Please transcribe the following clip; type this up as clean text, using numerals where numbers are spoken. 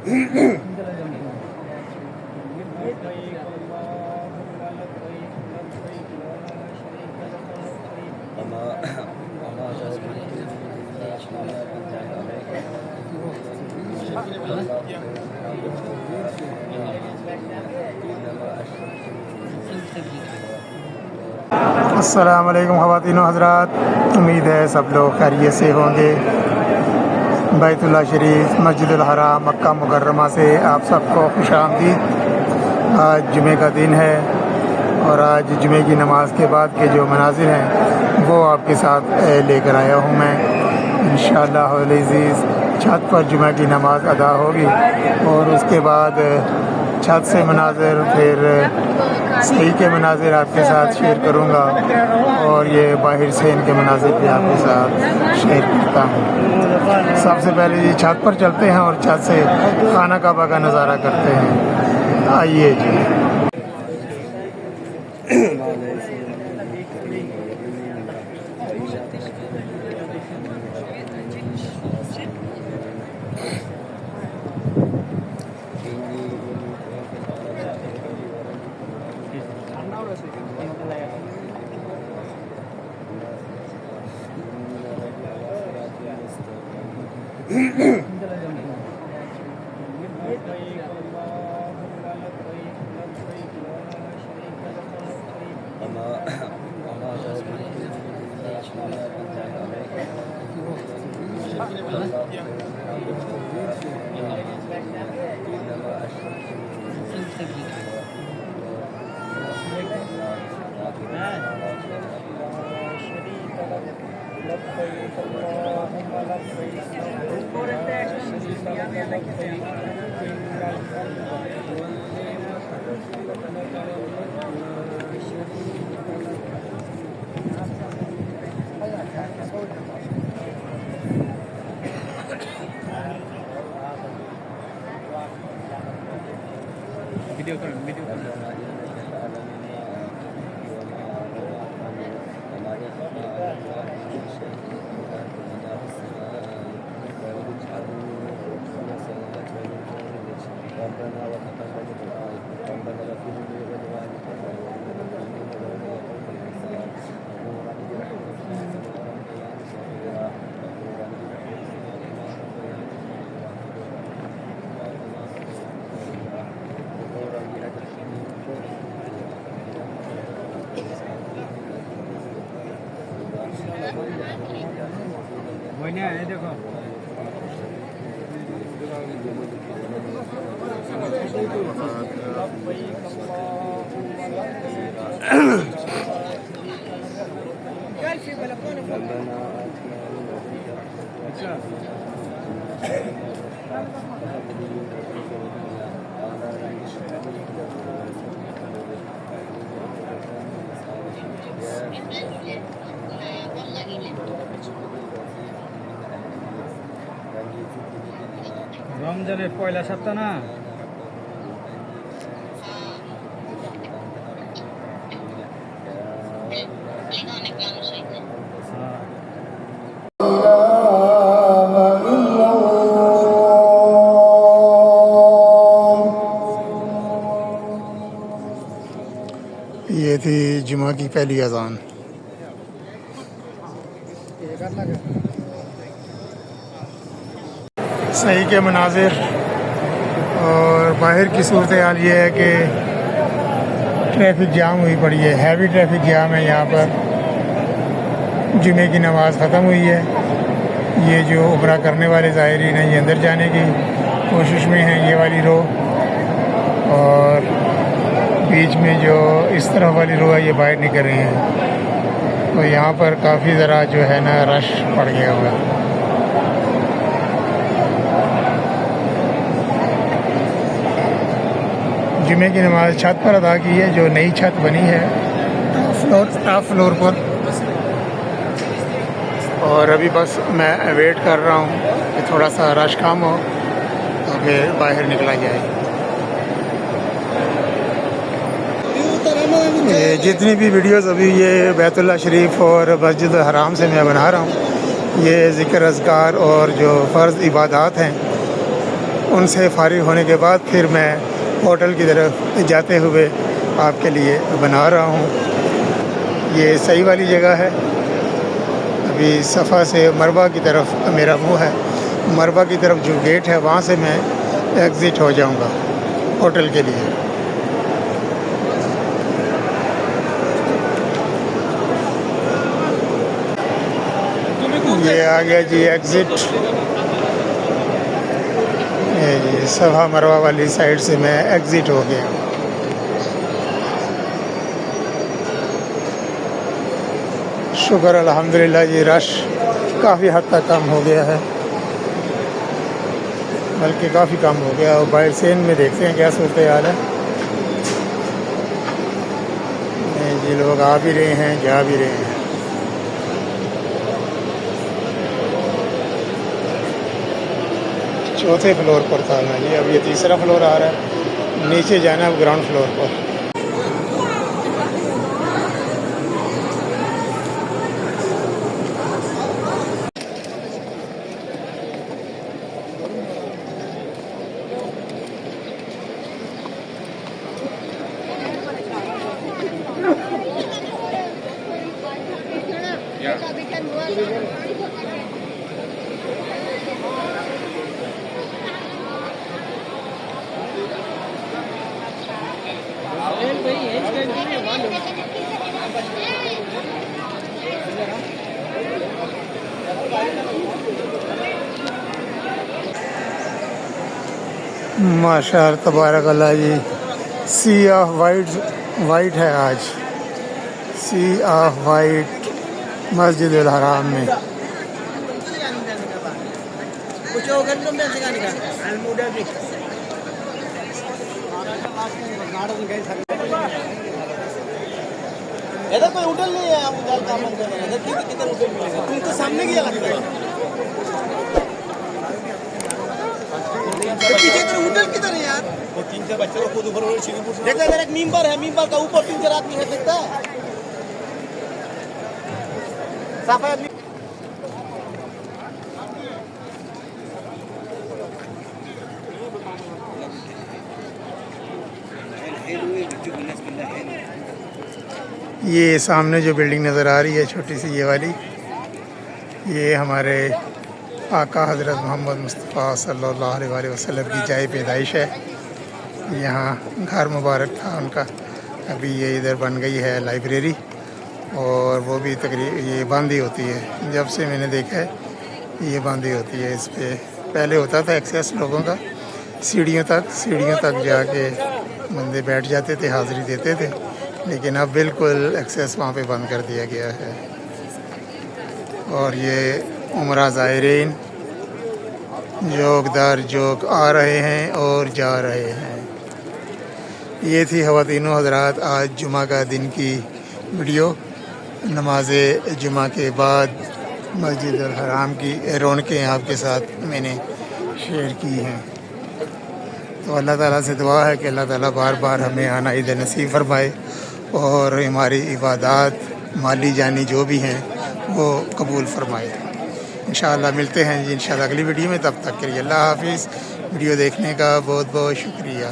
अस्सलाम वालेकुम ख़वातीन व हज़रात, उम्मीद है सब लोग खैरियत से होंगे। बैतुल्लाह शरीफ, मस्जिदुल हराम, मक्का मुकर्रमा से आप सबको खुशामदीद। आज जुमे का दिन है और आज जुमे की नमाज़ के बाद के जो मनाज़िर हैं वो आपके साथ लेकर आया हूँ मैं। इंशाअल्लाह अज़ीज़ छत पर जुमे की नमाज़ अदा होगी और उसके बाद छत से मनाज़िर, फिर सही के मनाज़िर आपके साथ शेयर करूँगा और ये बाहर से इनके मनाज़िर भी आपके साथ शेयर करता हूँ। सबसे पहले जी छत पर चलते हैं और छत से खाना काबा का नज़ारा करते हैं। आइए जी। देखो রমজানের পয়লা সপ্তাহ না ये थी जुमा की पहली अज़ान। सही के मनाजिर और बाहर की सूरत हाल ये है कि ट्रैफिक जाम हुई पड़ी है, हैवी ट्रैफिक जाम है यहाँ पर। जुमे की नमाज़ ख़त्म हुई है। ये जो उम्रा करने वाले ज़ाहिरीन हैं ये अंदर जाने की कोशिश में हैं, ये वाली रो, और बीच में जो इस तरफ वाली रो है ये बाहर निकल रही हैं। तो यहाँ पर काफ़ी ज़रा जो है ना रश पड़ गया हुआ है। जुमे की नमाज़ छत पर अदा की है, जो नई छत बनी है टॉप फ्लोर पर। और अभी बस मैं वेट कर रहा हूँ कि थोड़ा सा रश कम हो तो फिर बाहर निकला जाए। ये जितनी भी वीडियोस अभी ये बैतुल्लाह शरीफ और मस्जिद हराम से मैं बना रहा हूँ, ये ज़िक्र अज़कार और जो फ़र्ज़ इबादात हैं उनसे फारिग होने के बाद फिर मैं होटल की तरफ जाते हुए आपके लिए बना रहा हूँ। ये सही वाली जगह है। अभी सफ़ा से मरबा की तरफ मेरा मुँह है। मरबा की तरफ जो गेट है वहाँ से मैं एग्ज़िट हो जाऊँगा होटल के लिए। ये आ गया जी एग्ज़िट। ये जी सफ़ा मरवा वाली साइड से मैं एग्ज़िट हो गया। शुक्र अल्हम्दुलिल्लाह जी, रश काफ़ी हद तक कम हो गया है, बल्कि काफ़ी कम हो गया। और बाहर सेन में देखते हैं क्या सूरत हाल है। जी लोग आ भी रहे हैं, जा भी रहे हैं। चौथे फ्लोर पर था ना जी, अब ये तीसरा फ्लोर आ रहा है। नीचे जाना है ग्राउंड फ्लोर पर। माशाअल्लाह तबारक अल्लाह जी, सी ऑफ वाइट है आज। सी ऑफ वाइट मस्जिद अल हराम में। इधर कोई होटल नहीं है, आप उधर काम कर रहे हैं। इधर किधर होटल मिलेगा? तुम तो सामने गया लगता है। पीछे तो होटल किधर है यार? वो 3-4 बच्चे को खुद ऊपर देख ले, इधर एक मिंबर है, मिंबर का ऊपर 3-4 आदमी है, देखता है सफाई आदमी। ये सामने जो बिल्डिंग नज़र आ रही है छोटी सी, ये वाली, ये हमारे आका हज़रत मोहम्मद मुस्तफ़ा सल्लल्लाहु अलैहि वसल्लम की जाए पैदाइश है। यहाँ घर मुबारक था उनका। अभी ये इधर बन गई है लाइब्रेरी, और वो भी तकरीबन ये बंद ही होती है। जब से मैंने देखा है ये बंद ही होती है। इस पर पहले होता था एक्सेस लोगों का, सीढ़ियों तक जाके बंदे बैठ जाते थे, हाज़िरी देते थे, लेकिन अब बिल्कुल एक्सेस वहाँ पे बंद कर दिया गया है। और ये उमरा ज़ायरीन जोक दर जोक आ रहे हैं और जा रहे हैं। ये थी ख़वातीनो हज़रात आज जुमा का दिन की वीडियो। नमाज जुमा के बाद मस्जिद अल हराम की रौनकें आपके साथ मैंने शेयर की हैं। तो अल्लाह ताला से दुआ है कि अल्लाह ताला बार बार हमें आना ईद नसीब फरमाए और हमारी इबादत माली जानी जो भी हैं वो कबूल फरमाए। इंशाअल्लाह मिलते हैं जी इंशाअल्लाह अगली वीडियो में। तब तक के लिए अल्लाह हाफिज़। वीडियो देखने का बहुत बहुत शुक्रिया।